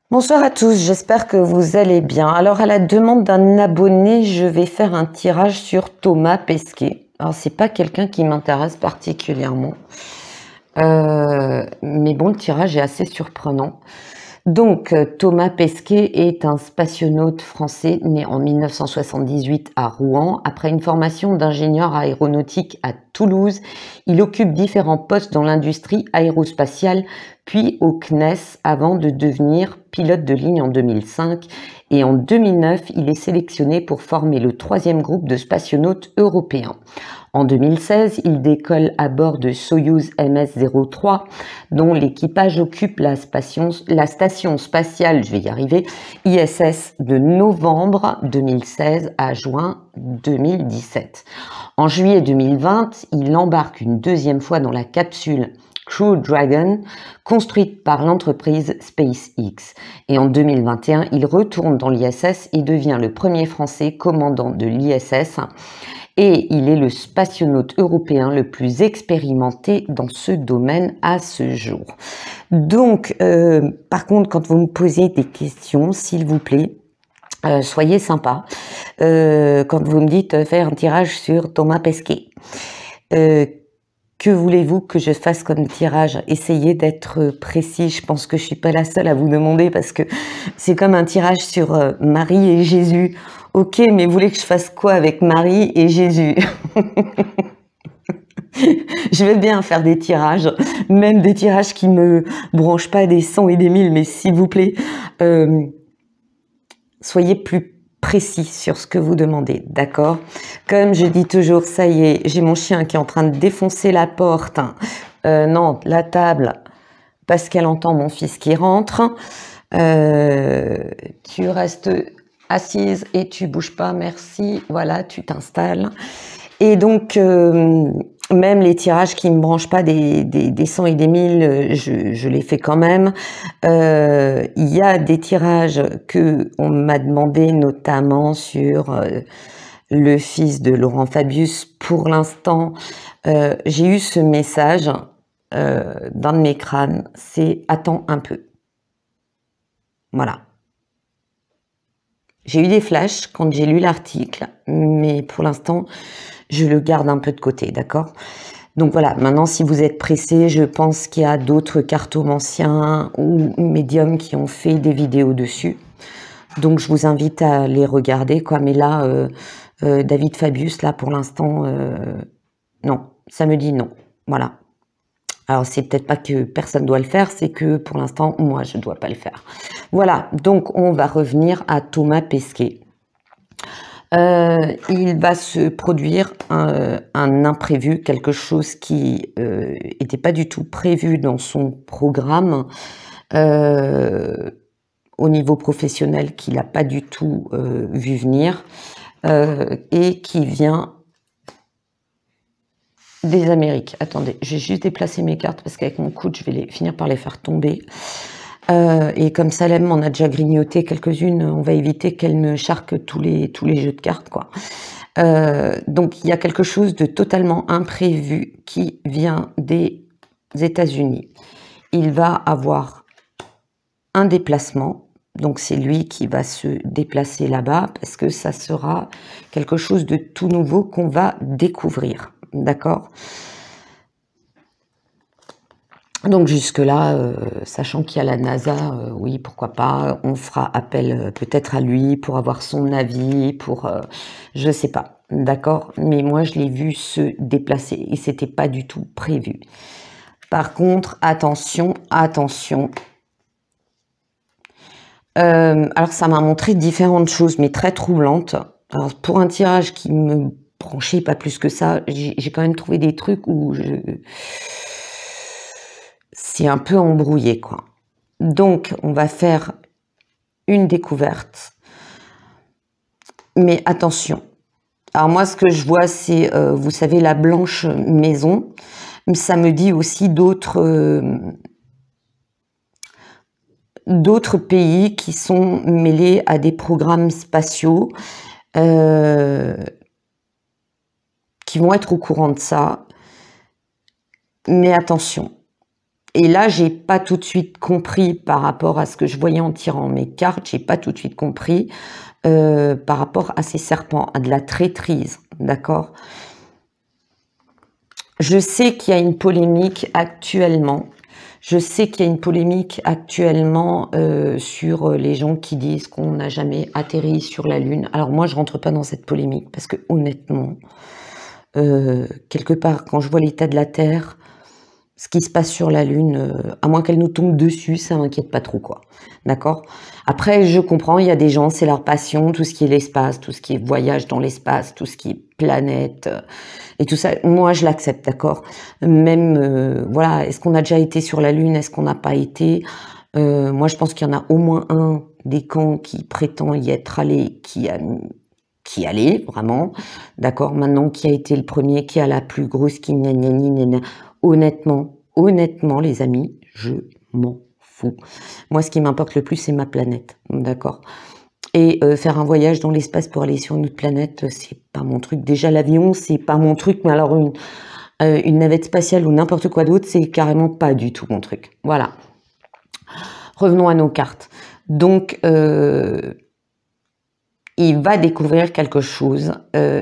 Bonsoir à tous, j'espère que vous allez bien. Alors à la demande d'un abonné, je vais faire un tirage sur Thomas Pesquet. Alors c'est pas quelqu'un qui m'intéresse particulièrement, mais bon, le tirage est assez surprenant. Donc Thomas Pesquet est un spationaute français né en 1978 à Rouen. Après une formation d'ingénieur aéronautique à Toulouse, il occupe différents postes dans l'industrie aérospatiale, puis au CNES avant de devenir pilote de ligne en 2005. Et en 2009, il est sélectionné pour former le 3e groupe de spationautes européens. En 2016, il décolle à bord de Soyouz MS-03, dont l'équipage occupe la station spatiale, je vais y arriver, ISS de novembre 2016 à juin 2017. En juillet 2020, il embarque une deuxième fois dans la capsule Crew Dragon, construite par l'entreprise SpaceX. Et en 2021, il retourne dans l'ISS et devient le premier Français commandant de l'ISS. Et il est le spationaute européen le plus expérimenté dans ce domaine à ce jour. Donc, par contre, quand vous me posez des questions, s'il vous plaît, soyez sympa. Quand vous me dites faire un tirage sur Thomas Pesquet, que voulez-vous que je fasse comme tirage? Essayez d'être précis. Je pense que je suis pas la seule à vous demander parce que c'est comme un tirage sur Marie et Jésus. Ok, mais vous voulez que je fasse quoi avec Marie et Jésus? Je vais bien faire des tirages, même des tirages qui me branchent pas des 100 et des 1000, mais s'il vous plaît, soyez plus précis sur ce que vous demandez, d'accord? Comme je dis toujours, ça y est, j'ai mon chien qui est en train de défoncer la porte, non, la table, parce qu'elle entend mon fils qui rentre. Tu restes assise et tu bouges pas, merci, voilà, tu t'installes. Et donc, même les tirages qui me branchent pas des 100 et des 1000, je les fais quand même. Il y a des tirages que on m'a demandé, notamment sur le fils de Laurent Fabius. Pour l'instant, j'ai eu ce message dans mes crânes, c'est « attends un peu ». Voilà. J'ai eu des flashs quand j'ai lu l'article, mais pour l'instant, je le garde un peu de côté, d'accord? Donc voilà, maintenant, si vous êtes pressé, je pense qu'il y a d'autres cartomanciens ou médiums qui ont fait des vidéos dessus. Donc je vous invite à les regarder, quoi. Mais là, David Fabius, là, pour l'instant, non, ça me dit non. Voilà. Alors, c'est peut-être pas que personne doit le faire, c'est que pour l'instant, moi, je dois pas le faire. Voilà, donc on va revenir à Thomas Pesquet. Il va se produire un imprévu, quelque chose qui n'était pas du tout prévu dans son programme au niveau professionnel, qu'il n'a pas du tout vu venir et qui vient des Amériques. Attendez, j'ai juste déplacé mes cartes parce qu'avec mon coude, je vais finir par les faire tomber. Et comme Salem m'en a déjà grignoté quelques-unes, on va éviter qu'elle me charque tous les jeux de cartes, quoi. Donc il y a quelque chose de totalement imprévu qui vient des États-Unis. Il va avoir un déplacement, donc c'est lui qui va se déplacer là-bas parce que ça sera quelque chose de tout nouveau qu'on va découvrir. D'accord? Donc jusque-là, sachant qu'il y a la NASA, oui, pourquoi pas, on fera appel peut-être à lui pour avoir son avis, pour... je sais pas, d'accord? Mais moi, je l'ai vu se déplacer et c'était pas du tout prévu. Par contre, attention, attention. Alors ça m'a montré différentes choses, mais très troublantes. Alors pour un tirage qui me branchait pas plus que ça, j'ai quand même trouvé des trucs où c'est un peu embrouillé, quoi. Donc, on va faire une découverte. Mais attention. Alors moi, ce que je vois, c'est, vous savez, la blanche maison. Ça me dit aussi d'autres pays qui sont mêlés à des programmes spatiaux, qui vont être au courant de ça. Mais attention. Et là, j'ai pas tout de suite compris par rapport à ce que je voyais en tirant mes cartes, j'ai pas tout de suite compris par rapport à ces serpents, à de la traîtrise, d'accord? Je sais qu'il y a une polémique actuellement. Je sais qu'il y a une polémique actuellement sur les gens qui disent qu'on n'a jamais atterri sur la Lune. Alors moi, je rentre pas dans cette polémique parce que honnêtement, quelque part, quand je vois l'état de la Terre, ce qui se passe sur la Lune, à moins qu'elle nous tombe dessus, ça m'inquiète pas trop, quoi. D'accord? Après, je comprends, il y a des gens, c'est leur passion, tout ce qui est l'espace, tout ce qui est voyage dans l'espace, tout ce qui est planète, et tout ça. Moi, je l'accepte, d'accord? Même, voilà, est-ce qu'on a déjà été sur la Lune? Est-ce qu'on n'a pas été? Moi, je pense qu'il y en a au moins un des camps qui prétend y être allé, qui allait, vraiment. D'accord? Maintenant, qui a été le premier, qui a la plus grosse, qui gna gna gna gna gna. Honnêtement, les amis, je m'en fous. Moi, ce qui m'importe le plus, c'est ma planète, d'accord? Et faire un voyage dans l'espace pour aller sur une autre planète, c'est pas mon truc. Déjà, l'avion, c'est pas mon truc, mais alors une navette spatiale ou n'importe quoi d'autre, c'est carrément pas du tout mon truc. Voilà. Revenons à nos cartes. Donc, il va découvrir quelque chose.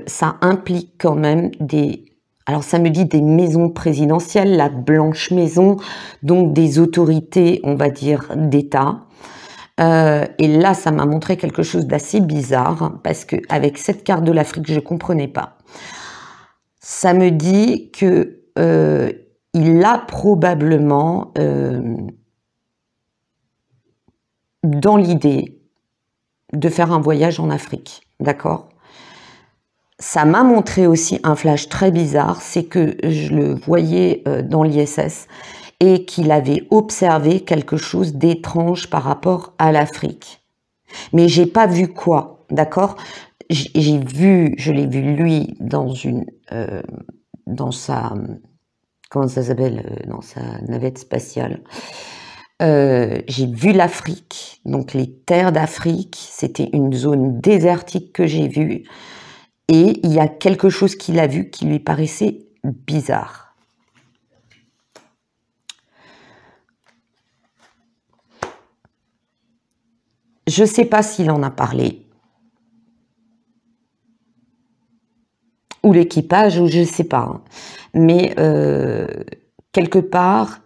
Ça implique quand même des... Alors ça me dit des maisons présidentielles, la Blanche Maison, donc des autorités, on va dire, d'État. Et là, ça m'a montré quelque chose d'assez bizarre, parce que avec cette carte de l'Afrique, je comprenais pas. Ça me dit que il a probablement dans l'idée de faire un voyage en Afrique, d'accord? Ça m'a montré aussi un flash très bizarre, c'est que je le voyais dans l'ISS et qu'il avait observé quelque chose d'étrange par rapport à l'Afrique. Mais j'ai pas vu quoi, d'accord? Je l'ai vu lui dans sa, comment ça s'appelle, dans sa navette spatiale. J'ai vu l'Afrique, donc les terres d'Afrique, c'était une zone désertique que j'ai vue. Et il y a quelque chose qu'il a vu qui lui paraissait bizarre. Je ne sais pas s'il en a parlé. Ou l'équipage, ou je ne sais pas. Mais quelque part,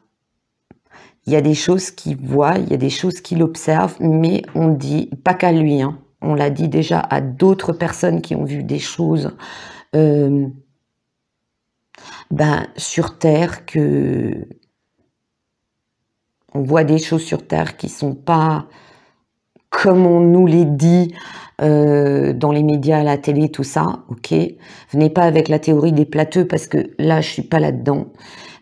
il y a des choses qu'il voit, il y a des choses qu'il observe, mais on dit, pas qu'à lui, hein. On l'a dit déjà à d'autres personnes qui ont vu des choses sur Terre, que on voit des choses sur Terre qui sont pas comme on nous les dit dans les médias, à la télé, tout ça, ok. Venez pas avec la théorie des plateux parce que là, je suis pas là-dedans.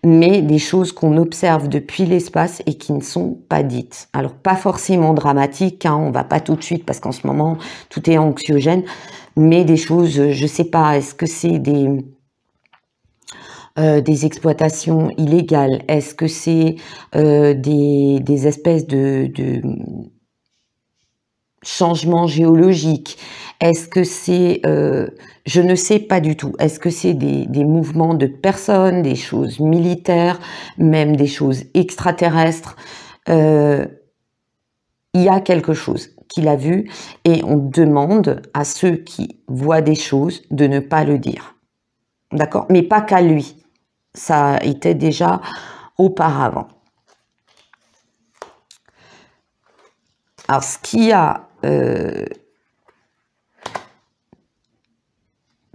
Mais des choses qu'on observe depuis l'espace et qui ne sont pas dites. Alors, pas forcément dramatiques, hein, on va pas tout de suite parce qu'en ce moment, tout est anxiogène, mais des choses, je sais pas, est-ce que c'est des exploitations illégales? Est-ce que c'est des espèces de changements géologiques? Est-ce que c'est... je ne sais pas du tout. Est-ce que c'est des mouvements de personnes, des choses militaires, même des choses extraterrestres? Il y a quelque chose qu'il a vu et on demande à ceux qui voient des choses de ne pas le dire. D'accord? Mais pas qu'à lui. Ça était déjà auparavant. Alors, ce qu'il y a...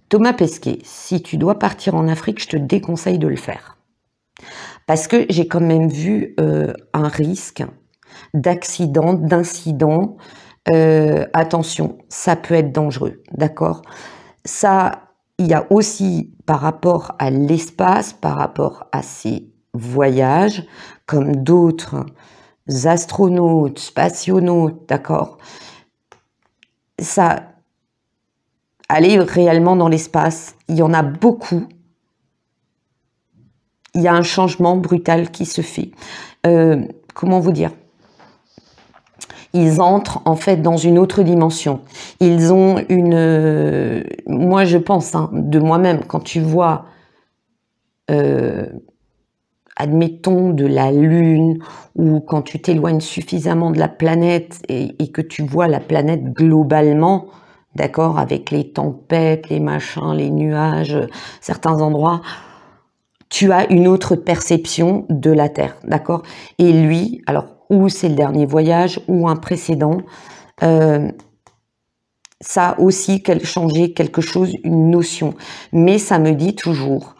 Thomas Pesquet, si tu dois partir en Afrique, je te déconseille de le faire. Parce que j'ai quand même vu un risque d'accident, d'incident. Attention, ça peut être dangereux, d'accord? Ça, il y a aussi par rapport à l'espace, par rapport à ces voyages, comme d'autres astronautes, spationautes, d'accord? Ça, aller réellement dans l'espace, il y en a beaucoup. Il y a un changement brutal qui se fait. Comment vous dire? Ils entrent en fait dans une autre dimension. Ils ont une... moi je pense, hein, de moi-même, quand tu vois admettons, de la Lune, ou quand tu t'éloignes suffisamment de la planète et que tu vois la planète globalement, d'accord, avec les tempêtes, les machins, les nuages, certains endroits, tu as une autre perception de la Terre, d'accord? Et lui, alors, ou c'est le dernier voyage, ou un précédent, ça a aussi changé quelque chose, une notion. Mais ça me dit toujours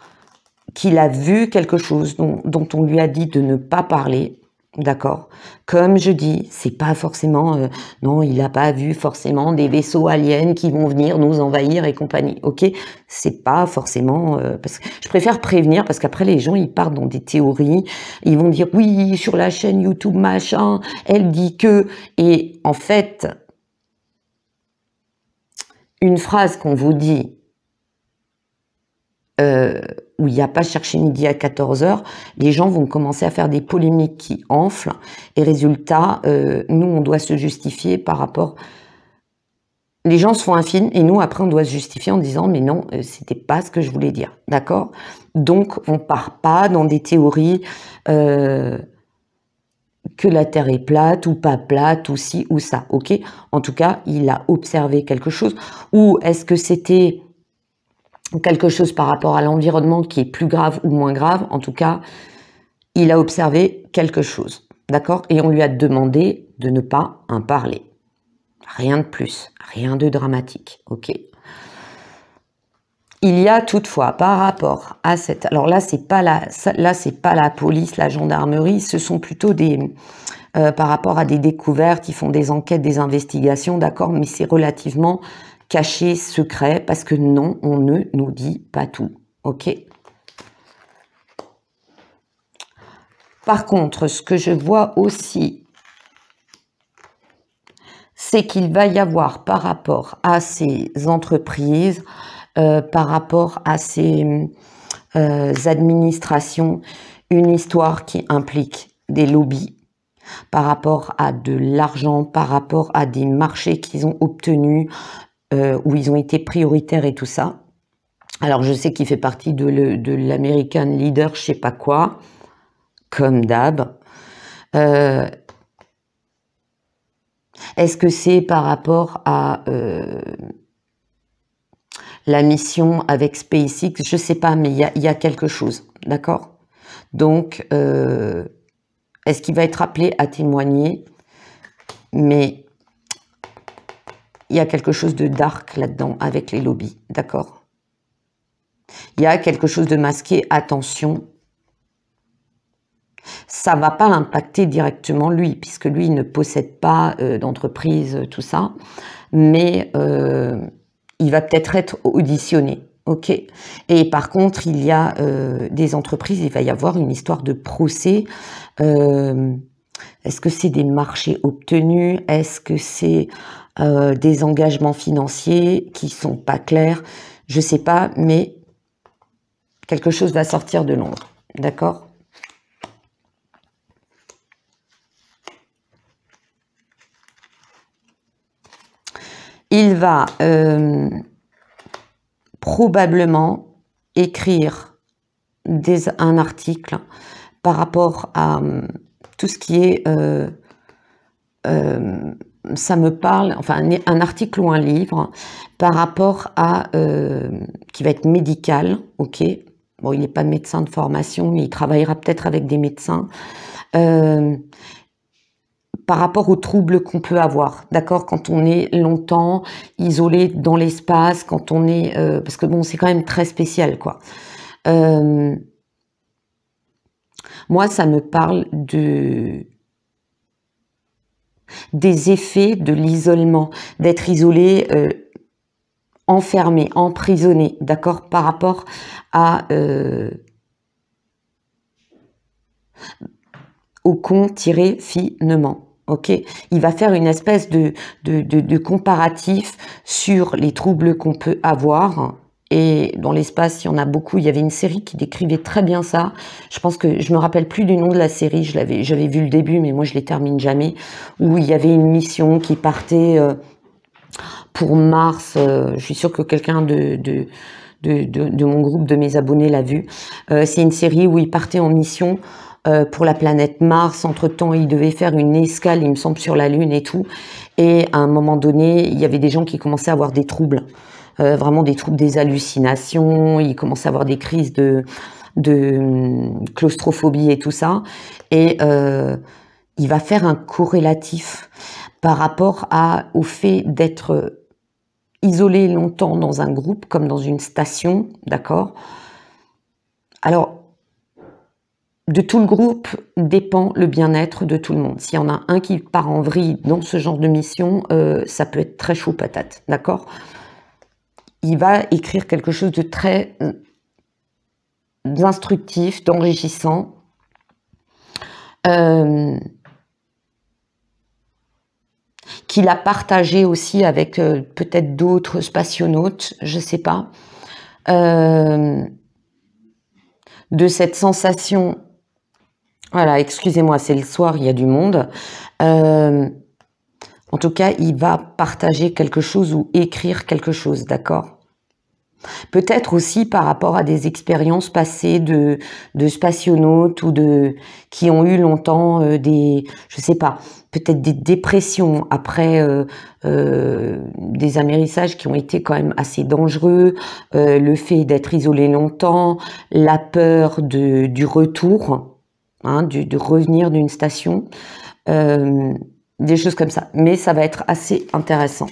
qu'il a vu quelque chose dont on lui a dit de ne pas parler, d'accord? Comme je dis, c'est pas forcément, non, il n'a pas vu forcément des vaisseaux aliens qui vont venir nous envahir et compagnie, ok? C'est pas forcément, parce que je préfère prévenir, parce qu'après les gens, ils partent dans des théories, ils vont dire, oui, sur la chaîne YouTube, machin, elle dit que, et en fait, une phrase qu'on vous dit, où il n'y a pas cherché midi à 14h, les gens vont commencer à faire des polémiques qui enflent, et résultat, nous, on doit se justifier par rapport... Les gens se font un film, et nous, après, on doit se justifier en disant, mais non, c'était pas ce que je voulais dire, d'accord? Donc, on part pas dans des théories que la Terre est plate, ou pas plate, ou ci, ou ça, ok? En tout cas, il a observé quelque chose, ou est-ce que c'était quelque chose par rapport à l'environnement qui est plus grave ou moins grave, en tout cas, il a observé quelque chose, d'accord? Et on lui a demandé de ne pas en parler. Rien de plus, rien de dramatique, ok? Il y a toutefois, par rapport à cette... Alors là, c'est pas la police, la gendarmerie, ce sont plutôt des... par rapport à des découvertes, ils font des enquêtes, des investigations, d'accord? Mais c'est relativement caché, secret, parce que non, on ne nous dit pas tout, ok? Par contre, ce que je vois aussi, c'est qu'il va y avoir par rapport à ces entreprises, par rapport à ces administrations, une histoire qui implique des lobbies, par rapport à de l'argent, par rapport à des marchés qu'ils ont obtenus, où ils ont été prioritaires et tout ça. Alors, je sais qu'il fait partie de l'American Leader, je sais pas quoi, comme d'hab. Est-ce que c'est par rapport à la mission avec SpaceX? Je sais pas, mais il y a quelque chose, d'accord? Donc, est-ce qu'il va être appelé à témoigner? Mais il y a quelque chose de dark là-dedans avec les lobbies, d'accord? Il y a quelque chose de masqué, attention. Ça va pas l'impacter directement lui, puisque lui il ne possède pas d'entreprise, tout ça, mais il va peut-être être auditionné, ok? Et par contre, il y a des entreprises, il va y avoir une histoire de procès. Est-ce que c'est des marchés obtenus? Est-ce que c'est des engagements financiers qui sont pas clairs? Je sais pas, mais quelque chose va sortir de l'ombre, d'accord? Il va probablement écrire un article par rapport à tout ce qui est, ça me parle, enfin un article ou un livre par rapport à, qui va être médical, ok? Bon, il n'est pas médecin de formation, mais il travaillera peut-être avec des médecins. Par rapport aux troubles qu'on peut avoir, d'accord, quand on est longtemps isolé dans l'espace, quand on est, parce que bon, c'est quand même très spécial, quoi. Moi, ça me parle des effets de l'isolement, d'être isolé, enfermé, emprisonné, d'accord, par rapport à au confinement. Ok, il va faire une espèce de comparatif sur les troubles qu'on peut avoir. Et dans l'espace, il y en a beaucoup. Il y avait une série qui décrivait très bien ça. Je pense que je me rappelle plus du nom de la série. J'avais vu le début, mais moi je les termine jamais. Où il y avait une mission qui partait pour Mars. Je suis sûre que quelqu'un de de mon groupe, de mes abonnés, l'a vu. C'est une série où il partait en mission pour la planète Mars. Entre-temps, il devait faire une escale, il me semble, sur la Lune et tout. Et à un moment donné, il y avait des gens qui commençaient à avoir des troubles. Vraiment des troubles, des hallucinations. Ils commençaient à avoir des crises de claustrophobie et tout ça. Et il va faire un corrélatif par rapport au fait d'être isolé longtemps dans un groupe, comme dans une station, d'accord? Alors, de tout le groupe dépend le bien-être de tout le monde. S'il y en a un qui part en vrille dans ce genre de mission, ça peut être très chaud patate, d'accord? Il va écrire quelque chose de très instructif, d'enrichissant. Qu'il a partagé aussi avec peut-être d'autres spationautes, je sais pas, de cette sensation. Voilà, excusez-moi, c'est le soir, il y a du monde. En tout cas, il va partager quelque chose ou écrire quelque chose, d'accord? Peut-être aussi par rapport à des expériences passées de spationautes ou qui ont eu longtemps je sais pas, peut-être des dépressions après des amérissages qui ont été quand même assez dangereux, le fait d'être isolé longtemps, la peur du retour, hein, de revenir d'une station, des choses comme ça. Mais ça va être assez intéressant.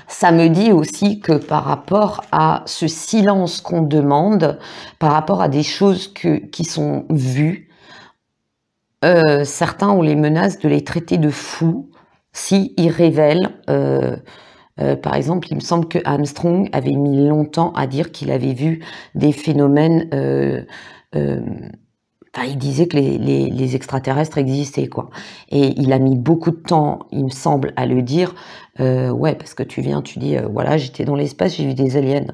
Ça me dit aussi que par rapport à ce silence qu'on demande, par rapport à des choses qui sont vues, certains ont les menaces de les traiter de fous s'ils révèlent. Par exemple, il me semble que Armstrong avait mis longtemps à dire qu'il avait vu des phénomènes. Enfin, il disait que les extraterrestres existaient, quoi. Et il a mis beaucoup de temps, il me semble, à le dire. Ouais, parce que tu viens, tu dis, voilà, j'étais dans l'espace, j'ai vu des aliens.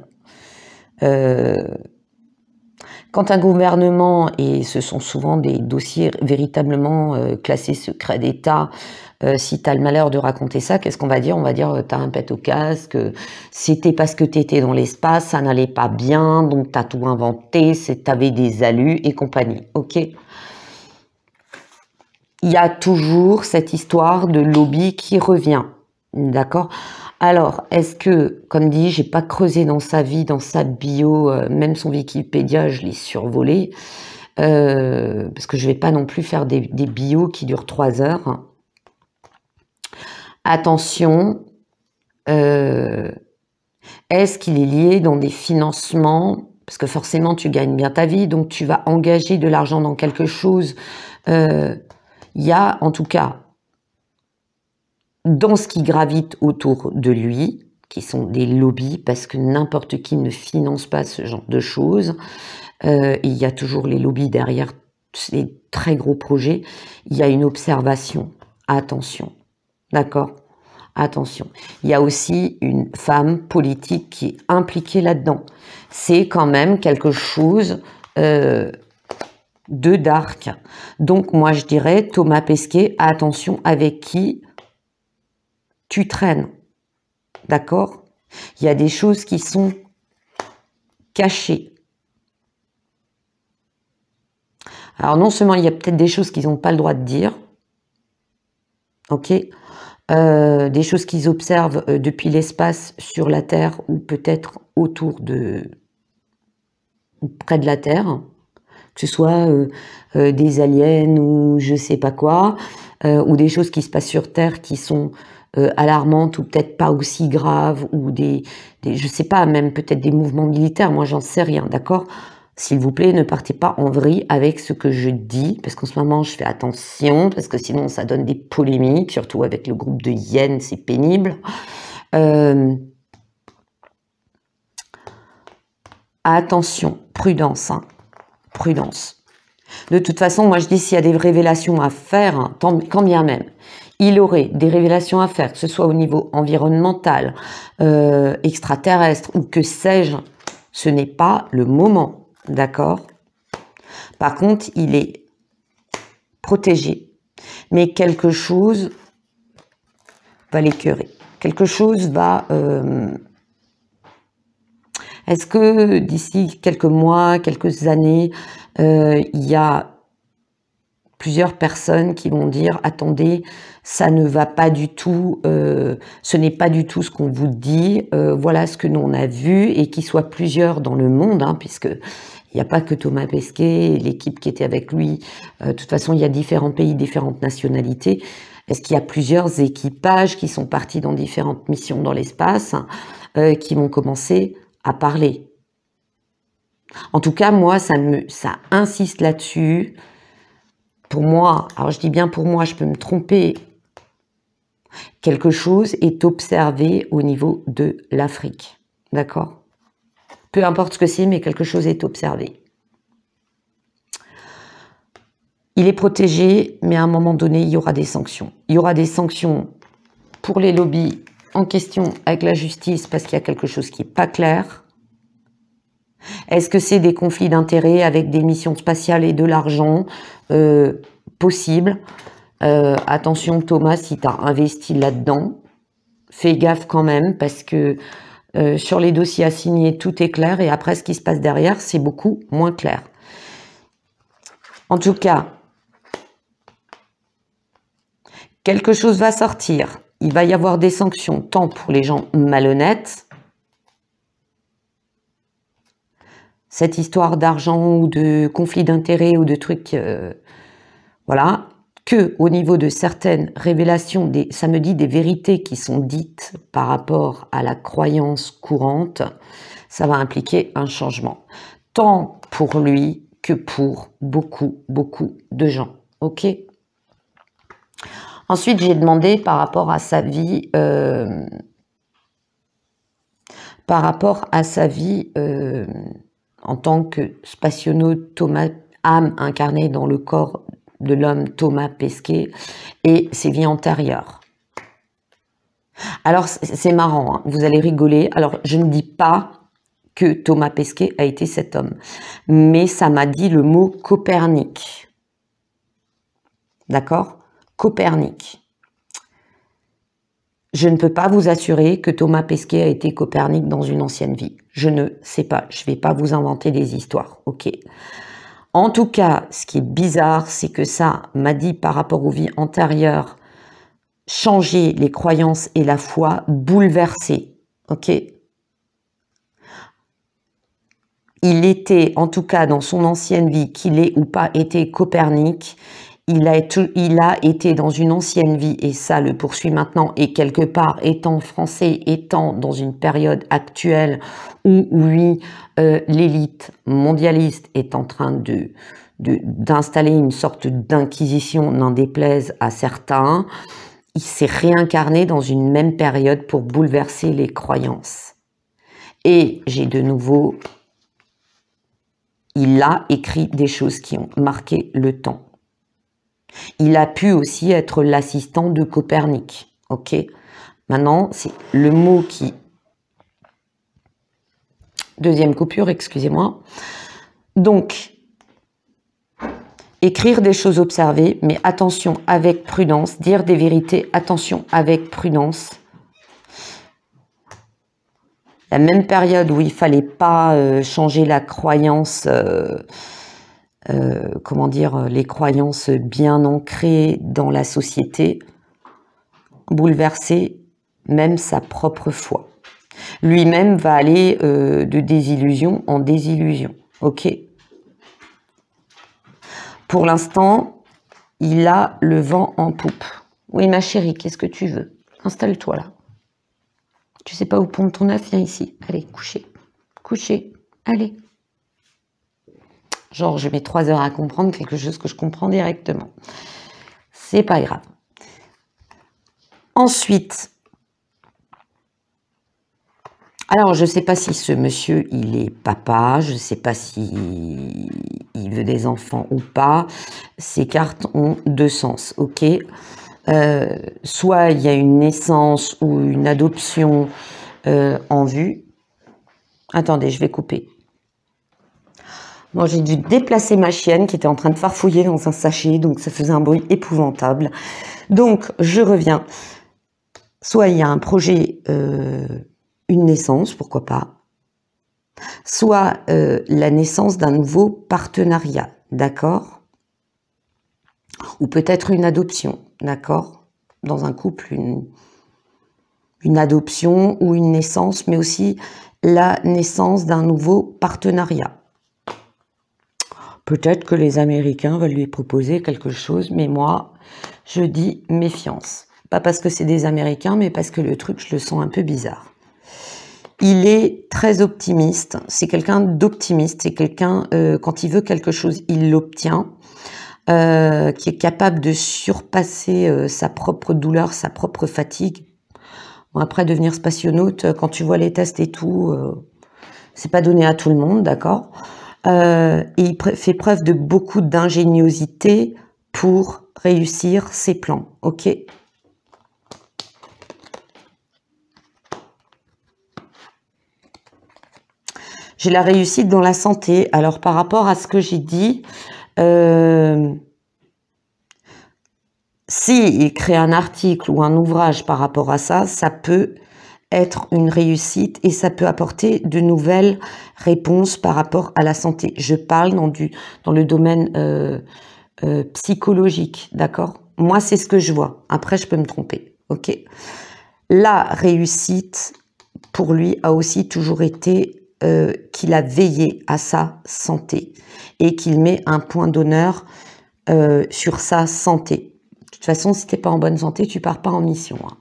Quand un gouvernement, et ce sont souvent des dossiers véritablement classés secret d'État, si tu as le malheur de raconter ça, qu'est-ce qu'on va dire? On va dire, t'as un pet au casque, c'était parce que t'étais dans l'espace, ça n'allait pas bien, donc t'as tout inventé, t'avais des alus et compagnie, ok? Il y a toujours cette histoire de lobby qui revient, d'accord? Alors, est-ce que, comme dit, j'ai pas creusé dans sa vie, dans sa bio, même son Wikipédia, je l'ai survolé, parce que je vais pas non plus faire des bios qui durent 3 heures. Attention, est-ce qu'il est lié dans des financements? Parce que forcément, tu gagnes bien ta vie, donc tu vas engager de l'argent dans quelque chose. Il y a, en tout cas, dans ce qui gravite autour de lui, qui sont des lobbies, parce que n'importe qui ne finance pas ce genre de choses. Il y a toujours les lobbies derrière ces très gros projets. Il y a une observation. Attention. D'accord? Attention. Il y a aussi une femme politique qui est impliquée là-dedans. C'est quand même quelque chose de dark. Donc, moi, je dirais, Thomas Pesquet, attention avec qui tu traînes. D'accord? Il y a des choses qui sont cachées. Alors, non seulement il y a peut-être des choses qu'ils n'ont pas le droit de dire, ok? Des choses qu'ils observent depuis l'espace sur la Terre ou peut-être autour près de la Terre, que ce soit des aliens ou je sais pas quoi, ou des choses qui se passent sur Terre qui sont alarmantes ou peut-être pas aussi graves, ou je sais pas, même peut-être des mouvements militaires, moi j'en sais rien, d'accord? S'il vous plaît, ne partez pas en vrille avec ce que je dis, parce qu'en ce moment, je fais attention, parce que sinon, ça donne des polémiques, surtout avec le groupe de Yen, c'est pénible. Attention, prudence, hein, prudence. De toute façon, moi, je dis, s'il y a des révélations à faire, hein, quand bien même, il aurait des révélations à faire, que ce soit au niveau environnemental, extraterrestre, ou que sais-je, ce n'est pas le moment. D'accord? Par contre, il est protégé. Mais quelque chose va l'écœurer. Quelque chose va Est-ce que d'ici quelques mois, quelques années, il y a plusieurs personnes qui vont dire « Attendez, ça ne va pas du tout, ce n'est pas du tout ce qu'on vous dit, voilà ce que nous on a vu » et qu'ils soient plusieurs dans le monde, hein, puisque il n'y a pas que Thomas Pesquet, l'équipe qui était avec lui. De toute façon, il y a différents pays, différentes nationalités. Est-ce qu'il y a plusieurs équipages qui sont partis dans différentes missions dans l'espace, qui vont commencer à parler? En tout cas, moi, ça insiste là-dessus. Pour moi, alors je dis bien pour moi, je peux me tromper, quelque chose est observé au niveau de l'Afrique. D'accord? Peu importe ce que c'est, mais quelque chose est observé. Il est protégé, mais à un moment donné, il y aura des sanctions. Il y aura des sanctions pour les lobbies en question avec la justice parce qu'il y a quelque chose qui n'est pas clair. Est-ce que c'est des conflits d'intérêts avec des missions spatiales et de l'argent? Possible. Attention Thomas, si tu as investi là-dedans, fais gaffe quand même parce que sur les dossiers assignés, tout est clair et après ce qui se passe derrière, c'est beaucoup moins clair. En tout cas, quelque chose va sortir. Il va y avoir des sanctions tant pour les gens malhonnêtes, cette histoire d'argent ou de conflit d'intérêts ou de trucs, voilà, que au niveau de certaines révélations, ça me dit des vérités qui sont dites par rapport à la croyance courante, ça va impliquer un changement, tant pour lui que pour beaucoup de gens. Ok. Ensuite, j'ai demandé par rapport à sa vie, en tant que spationaute Thomas, âme incarnée dans le corps de l'homme Thomas Pesquet et ses vies antérieures. Alors, c'est marrant, hein, vous allez rigoler. Alors, je ne dis pas que Thomas Pesquet a été cet homme, mais ça m'a dit le mot Copernic. D'accord? Copernic. Je ne peux pas vous assurer que Thomas Pesquet a été Copernic dans une ancienne vie. Je ne sais pas. Je ne vais pas vous inventer des histoires. Ok. En tout cas, ce qui est bizarre, c'est que ça m'a dit par rapport aux vies antérieures, changer les croyances et la foi, bouleverser. Ok. Il était, en tout cas dans son ancienne vie, qu'il ait ou pas été Copernic, il a été dans une ancienne vie et ça le poursuit maintenant et quelque part étant français, étant dans une période actuelle où oui, l'élite mondialiste est en train d'installer une sorte d'inquisition, n'en déplaise à certains, il s'est réincarné dans une même période pour bouleverser les croyances. Et j'ai de nouveau, il a écrit des choses qui ont marqué le temps. Il a pu aussi être l'assistant de Copernic. Ok. Maintenant, c'est le mot qui... Deuxième coupure, excusez-moi. Donc, écrire des choses observées, mais attention avec prudence. Dire des vérités, attention avec prudence. La même période où il fallait pas changer la croyance... comment dire, les croyances bien ancrées dans la société, bouleverser même sa propre foi. Lui-même va aller de désillusion en désillusion. Ok. Pour l'instant, il a le vent en poupe. Oui, ma chérie, qu'est-ce que tu veux? Installe-toi là. Tu sais pas où pondre ton œuf? Viens ici. Allez, coucher. Coucher. Allez. Genre, je mets 3 heures à comprendre quelque chose que je comprends directement. C'est pas grave. Ensuite, alors je ne sais pas si ce monsieur, il est papa, je ne sais pas si il veut des enfants ou pas. Ces cartes ont 2 sens, ok? Soit il y a une naissance ou une adoption en vue. Attendez, je vais couper. Moi, j'ai dû déplacer ma chienne qui était en train de farfouiller dans un sachet, donc ça faisait un bruit épouvantable. Donc, je reviens. Soit il y a un projet, une naissance, pourquoi pas. soit la naissance d'un nouveau partenariat, d'accord? Ou peut-être une adoption, d'accord? Dans un couple, une adoption ou une naissance, mais aussi la naissance d'un nouveau partenariat. Peut-être que les Américains veulent lui proposer quelque chose, mais moi, je dis méfiance. Pas parce que c'est des Américains, mais parce que le truc, je le sens un peu bizarre. Il est très optimiste, c'est quelqu'un d'optimiste, c'est quelqu'un, quand il veut quelque chose, il l'obtient, qui est capable de surpasser sa propre douleur, sa propre fatigue. Bon, après, devenir spationaute, quand tu vois les tests et tout, c'est pas donné à tout le monde, d'accord? Et il fait preuve de beaucoup d'ingéniosité pour réussir ses plans, ok? J'ai la réussite dans la santé. Alors, par rapport à ce que j'ai dit, s'il crée un article ou un ouvrage par rapport à ça, ça peut être une réussite et ça peut apporter de nouvelles réponses par rapport à la santé. Je parle dans le domaine psychologique, d'accord? Moi, c'est ce que je vois. Après, je peux me tromper, ok? La réussite, pour lui, a aussi toujours été qu'il a veillé à sa santé et qu'il met un point d'honneur sur sa santé. De toute façon, si t'es pas en bonne santé, tu pars pas en mission, hein.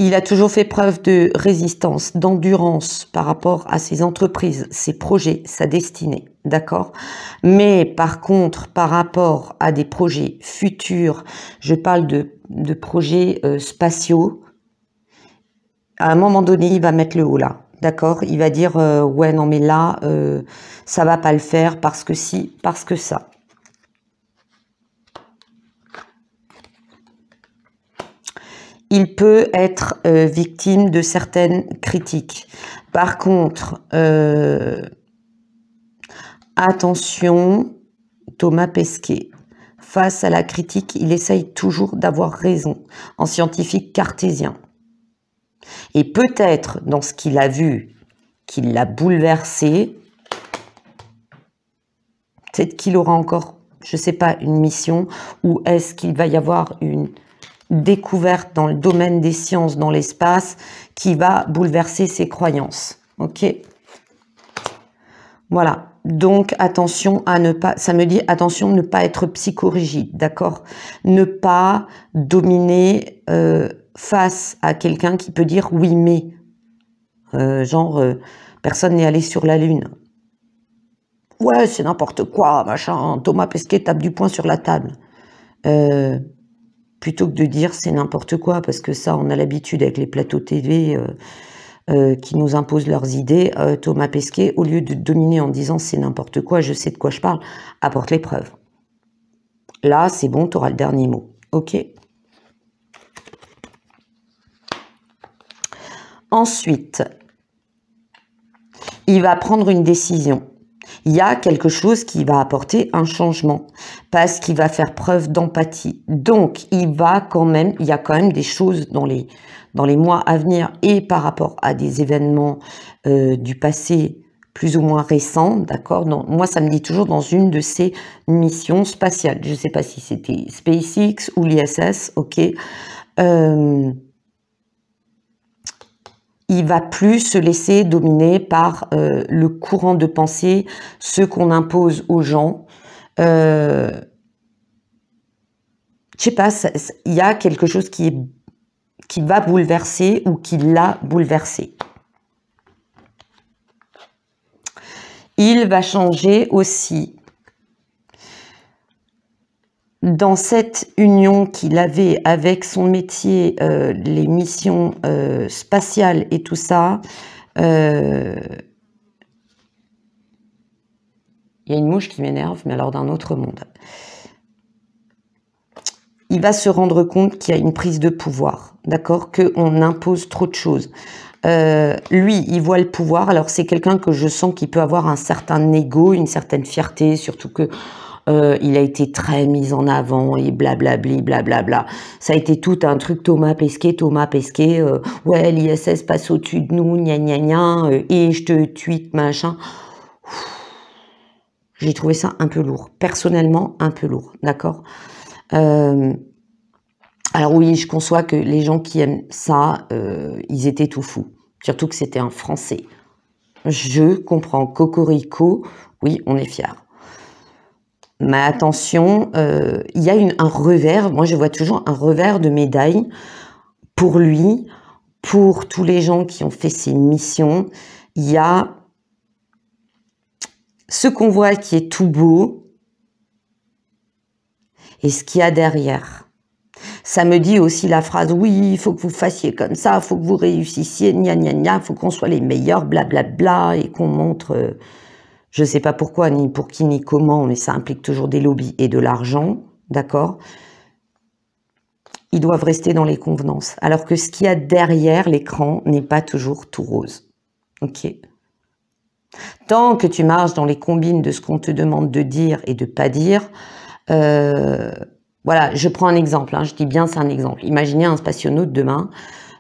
Il a toujours fait preuve de résistance, d'endurance par rapport à ses entreprises, ses projets, sa destinée, d'accord? Mais par contre, par rapport à des projets futurs, je parle de projets spatiaux, à un moment donné, il va mettre le haut là, d'accord? Il va dire ouais, non mais là, ça va pas le faire parce que si, parce que ça. Il peut être victime de certaines critiques. Par contre, attention, Thomas Pesquet, face à la critique, il essaye toujours d'avoir raison, en scientifique cartésien. Et peut-être, dans ce qu'il a vu, qu'il l'a bouleversé, peut-être qu'il aura encore, je ne sais pas, une mission, ou est-ce qu'il va y avoir une découverte dans le domaine des sciences, dans l'espace, qui va bouleverser ses croyances. Ok? Voilà. Donc, attention à ne pas, ça me dit, attention, ne pas être psychorigide, d'accord? Ne pas dominer face à quelqu'un qui peut dire oui, mais. Personne n'est allé sur la Lune. Ouais, c'est n'importe quoi, machin. Thomas Pesquet tape du poing sur la table. Plutôt que de dire c'est n'importe quoi, parce que ça, on a l'habitude avec les plateaux TV qui nous imposent leurs idées. Thomas Pesquet, au lieu de dominer en disant c'est n'importe quoi, je sais de quoi je parle, apporte les preuves. Là, c'est bon, tu auras le dernier mot. Ok. Ensuite, il va prendre une décision. Il y a quelque chose qui va apporter un changement parce qu'il va faire preuve d'empathie. Donc, il y a quand même des choses dans les mois à venir et par rapport à des événements du passé plus ou moins récents, d'accord? Moi, ça me dit toujours dans une de ces missions spatiales. Je ne sais pas si c'était SpaceX ou l'ISS, ok? Il va plus se laisser dominer par le courant de pensée, ce qu'on impose aux gens. Je sais pas, il y a quelque chose qui va bouleverser ou qui l'a bouleversé. Il va changer aussi dans cette union qu'il avait avec son métier, les missions spatiales et tout ça. Il y a une mouche qui m'énerve, mais alors d'un autre monde. Il va se rendre compte qu'il y a une prise de pouvoir, d'accord, qu'on impose trop de choses. Lui, il voit le pouvoir. Alors, c'est quelqu'un que je sens qui peut avoir un certain ego, une certaine fierté, surtout que il a été très mis en avant et blablabli, blablabla. Ça a été tout un truc Thomas Pesquet, ouais, l'ISS passe au-dessus de nous, gna gna gna, et je te tweet, machin. J'ai trouvé ça un peu lourd, personnellement un peu lourd, d'accord. Alors oui, je conçois que les gens qui aiment ça, ils étaient tout fous, surtout que c'était un Français. Je comprends, cocorico, oui, on est fiers. Mais attention, il y a un revers, moi je vois toujours un revers de médaille pour lui, pour tous les gens qui ont fait ces missions. Il y a ce qu'on voit qui est tout beau et ce qu'il y a derrière. Ça me dit aussi la phrase, oui, il faut que vous fassiez comme ça, il faut que vous réussissiez, gna gna gna, il faut qu'on soit les meilleurs, blablabla, et qu'on montre, je ne sais pas pourquoi, ni pour qui, ni comment, mais ça implique toujours des lobbies et de l'argent, d'accord? Ils doivent rester dans les convenances, alors que ce qu'il y a derrière l'écran n'est pas toujours tout rose, ok? Tant que tu marches dans les combines de ce qu'on te demande de dire et de pas dire, voilà, je prends un exemple, hein, je dis bien c'est un exemple. Imaginez un spationaute demain,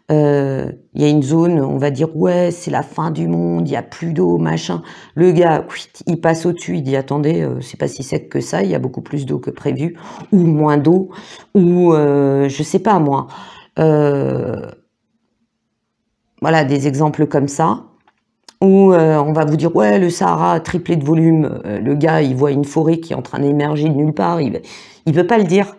il y a une zone, on va dire ouais c'est la fin du monde, il y a plus d'eau, machin. Le gars, il passe au-dessus, il dit attendez, c'est pas si sec que ça, il y a beaucoup plus d'eau que prévu, ou moins d'eau, ou je sais pas moi. Voilà des exemples comme ça. Où on va vous dire ouais le Sahara a triplé de volume, le gars il voit une forêt qui est en train d'émerger de nulle part, il peut pas le dire,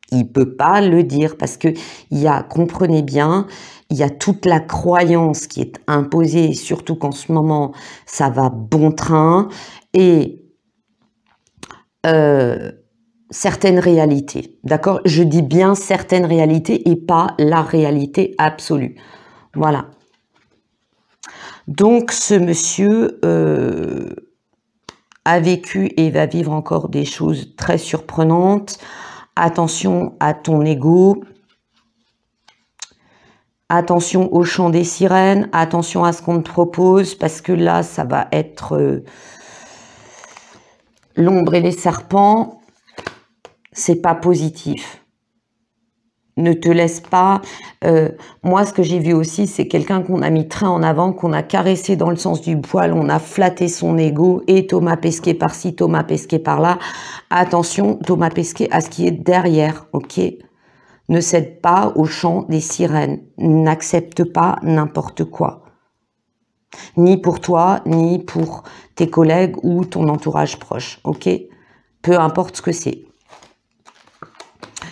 il peut pas le dire parce que il y a, comprenez bien, il y a toute la croyance qui est imposée, surtout qu'en ce moment ça va bon train, et certaines réalités, d'accord, je dis bien certaines réalités et pas la réalité absolue, voilà. Donc ce monsieur a vécu et va vivre encore des choses très surprenantes. Attention à ton ego, attention au chant des sirènes, attention à ce qu'on te propose, parce que là ça va être l'ombre et les serpents, c'est pas positif. Ne te laisse pas. Moi, ce que j'ai vu aussi, c'est quelqu'un qu'on a mis très en avant, qu'on a caressé dans le sens du poil, on a flatté son ego, et Thomas Pesquet par-ci, Thomas Pesquet par-là. Attention, Thomas Pesquet, à ce qui est derrière, ok? Ne cède pas au chant des sirènes. N'accepte pas n'importe quoi. Ni pour toi, ni pour tes collègues ou ton entourage proche, ok? Peu importe ce que c'est.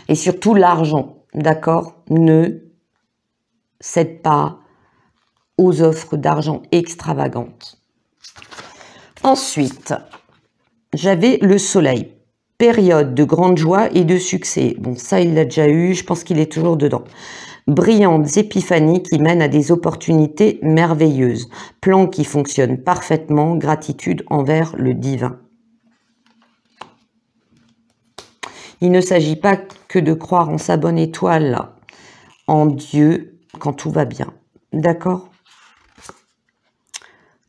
Et surtout l'argent. D'accord? Ne cède pas aux offres d'argent extravagantes. Ensuite, j'avais le soleil. Période de grande joie et de succès. Bon, ça, il l'a déjà eu. Je pense qu'il est toujours dedans. Brillantes épiphanies qui mènent à des opportunités merveilleuses. Plan qui fonctionne parfaitement. Gratitude envers le divin. Il ne s'agit pas que de croire en sa bonne étoile, en Dieu, quand tout va bien. D'accord?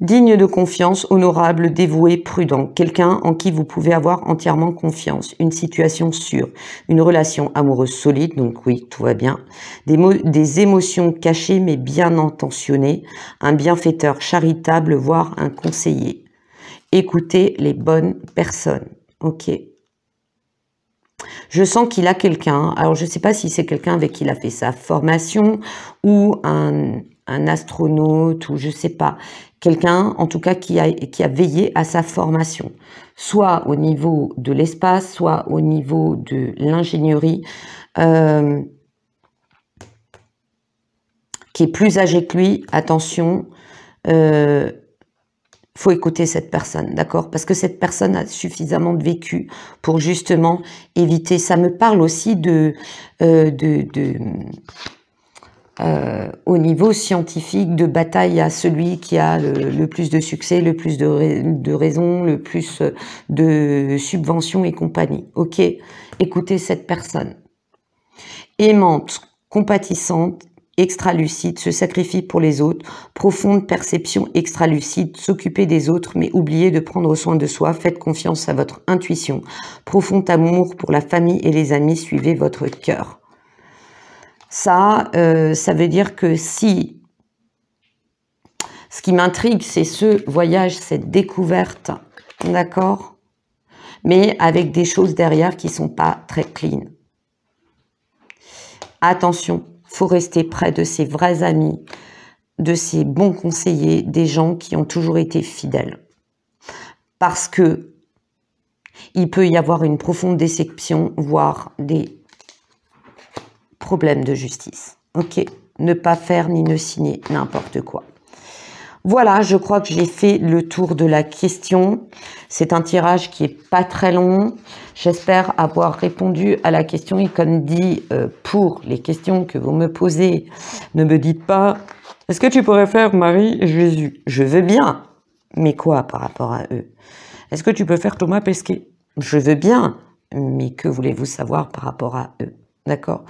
Digne de confiance, honorable, dévoué, prudent. Quelqu'un en qui vous pouvez avoir entièrement confiance. Une situation sûre. Une relation amoureuse solide, donc oui, tout va bien. Des émotions cachées mais bien intentionnées. Un bienfaiteur charitable, voire un conseiller. Écoutez les bonnes personnes. Ok? Je sens qu'il a quelqu'un, alors je ne sais pas si c'est quelqu'un avec qui il a fait sa formation ou un astronaute ou je ne sais pas, quelqu'un en tout cas qui a veillé à sa formation, soit au niveau de l'espace, soit au niveau de l'ingénierie, qui est plus âgé que lui, attention, faut écouter cette personne, d'accord? Parce que cette personne a suffisamment de vécu pour justement éviter. Ça me parle aussi au niveau scientifique de bataille à celui qui a le plus de succès, le plus de raisons, le plus de subventions et compagnie. Ok, écoutez cette personne. Aimante, compatissante, extra-lucide, se sacrifie pour les autres, profonde perception extra-lucide, s'occuper des autres, mais oublier de prendre soin de soi, faites confiance à votre intuition, profond amour pour la famille et les amis, suivez votre cœur. Ça veut dire que si, ce qui m'intrigue, c'est ce voyage, cette découverte, d'accord, mais avec des choses derrière qui sont pas très clean. Attention, faut rester près de ses vrais amis, de ses bons conseillers, des gens qui ont toujours été fidèles. Parce que il peut y avoir une profonde déception, voire des problèmes de justice. Ok, ne pas faire ni ne signer n'importe quoi. Voilà, je crois que j'ai fait le tour de la question. C'est un tirage qui est pas très long. J'espère avoir répondu à la question. Et comme dit, pour les questions que vous me posez, ne me dites pas « Est-ce que tu pourrais faire Marie et Jésus ?» Je veux bien, mais quoi par rapport à eux? Est-ce que tu peux faire Thomas Pesquet? Je veux bien, mais que voulez-vous savoir par rapport à eux? D'accord?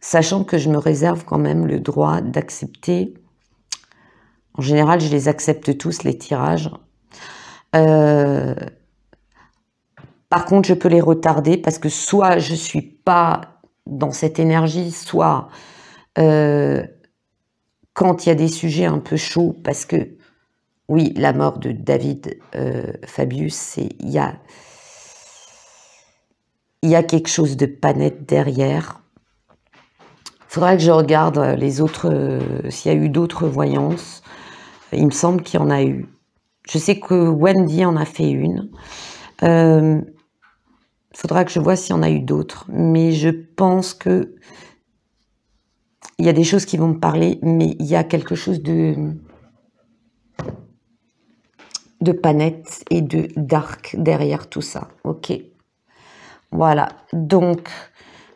Sachant que je me réserve quand même le droit d'accepter. En général, je les accepte tous, les tirages. Par contre, je peux les retarder parce que soit je suis pas dans cette énergie, soit quand il y a des sujets un peu chauds, parce que, oui, la mort de David Fabius, il y a quelque chose de pas net derrière. Il faudrait que je regarde les autres, s'il y a eu d'autres voyances. Il me semble qu'il y en a eu. Je sais que Wendy en a fait une. Il faudra que je vois s'il y en a eu d'autres. Mais je pense que il y a des choses qui vont me parler, mais il y a quelque chose de pas net et de dark derrière tout ça. Ok. Voilà. Donc,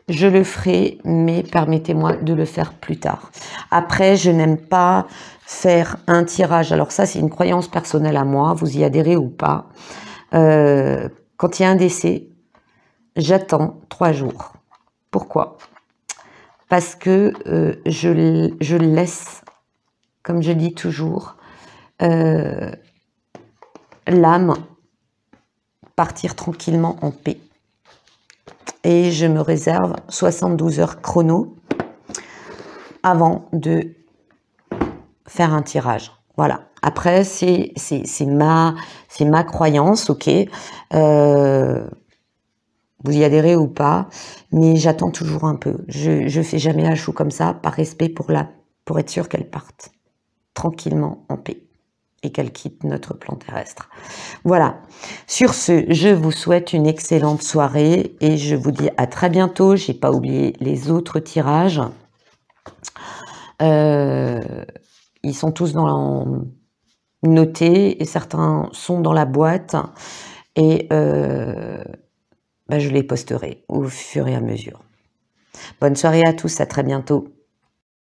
je le ferai, mais permettez-moi de le faire plus tard. Après, je n'aime pas faire un tirage. Alors ça, c'est une croyance personnelle à moi. Vous y adhérez ou pas. Quand il y a un décès, j'attends 3 jours. Pourquoi? Parce que je laisse, comme je dis toujours, l'âme partir tranquillement en paix. Et je me réserve 72 heures chrono avant de faire un tirage. Voilà. Après, c'est ma croyance, ok. Vous y adhérez ou pas, mais j'attends toujours un peu. Je fais jamais un chou comme ça, par respect pour être sûr qu'elle parte tranquillement en paix et qu'elle quitte notre plan terrestre. Voilà. Sur ce, je vous souhaite une excellente soirée et je vous dis à très bientôt. J'ai pas oublié les autres tirages. Ils sont tous notés et certains sont dans la boîte et je les posterai au fur et à mesure. Bonne soirée à tous, à très bientôt.